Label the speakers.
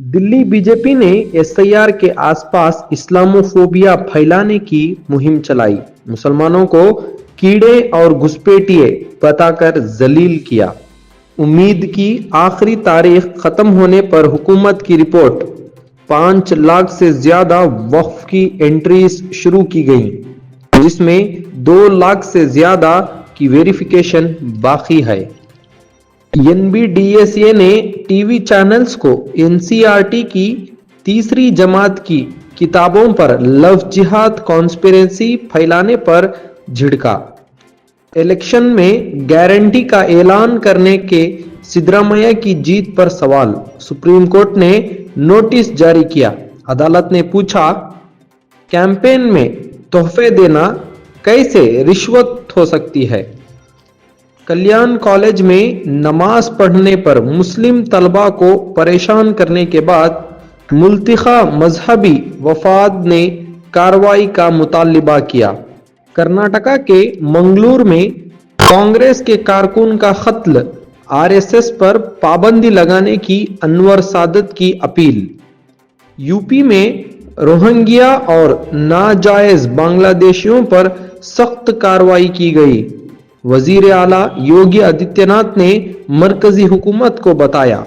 Speaker 1: Delhi BJP ने SIR के आसपास इस्लामोफोबिया फैलाने की मुहिम चलाई। मुसलमानों को कीड़े और घुसपैठिए बताकर जलील किया। उम्मीद की आखिरी तारीख खत्म होने पर हुकूमत की रिपोर्ट, 5 लाख से ज्यादा वक्फ की एंट्रीज शुरू की गई, जिसमें 2 लाख से ज्यादा की वेरिफिकेशन बाकी है। एनबीडीएसए ने टीवी चैनल्स को एनसीईआरटी की तीसरी जमात की किताबों पर लव जिहाद कॉन्स्पिरेसी फैलाने पर झिड़का। इलेक्शन में गारंटी का ऐलान करने के सिद्धरामैया की जीत पर सवाल। सुप्रीम कोर्ट ने नोटिस जारी किया। अदालत ने पूछा, कैंपेन में तोहफे देना कैसे रिश्वत हो सकती है। कल्याण कॉलेज में नमाज पढ़ने पर मुस्लिम तलबा को परेशान करने के बाद मुल्तिखा मजहबी वफाद ने कार्रवाई का मुतालिबा किया। कर्नाटका के मंगलूर में कांग्रेस के कारकुन का कत्ल, आरएसएस पर पाबंदी लगाने की अनवर सादत की अपील। यूपी में रोहिंग्या और नाजायज बांग्लादेशियों पर सख्त कार्रवाई की गई। वजीर आला योगी आदित्यनाथ ने मरकजी हुकूमत को बताया,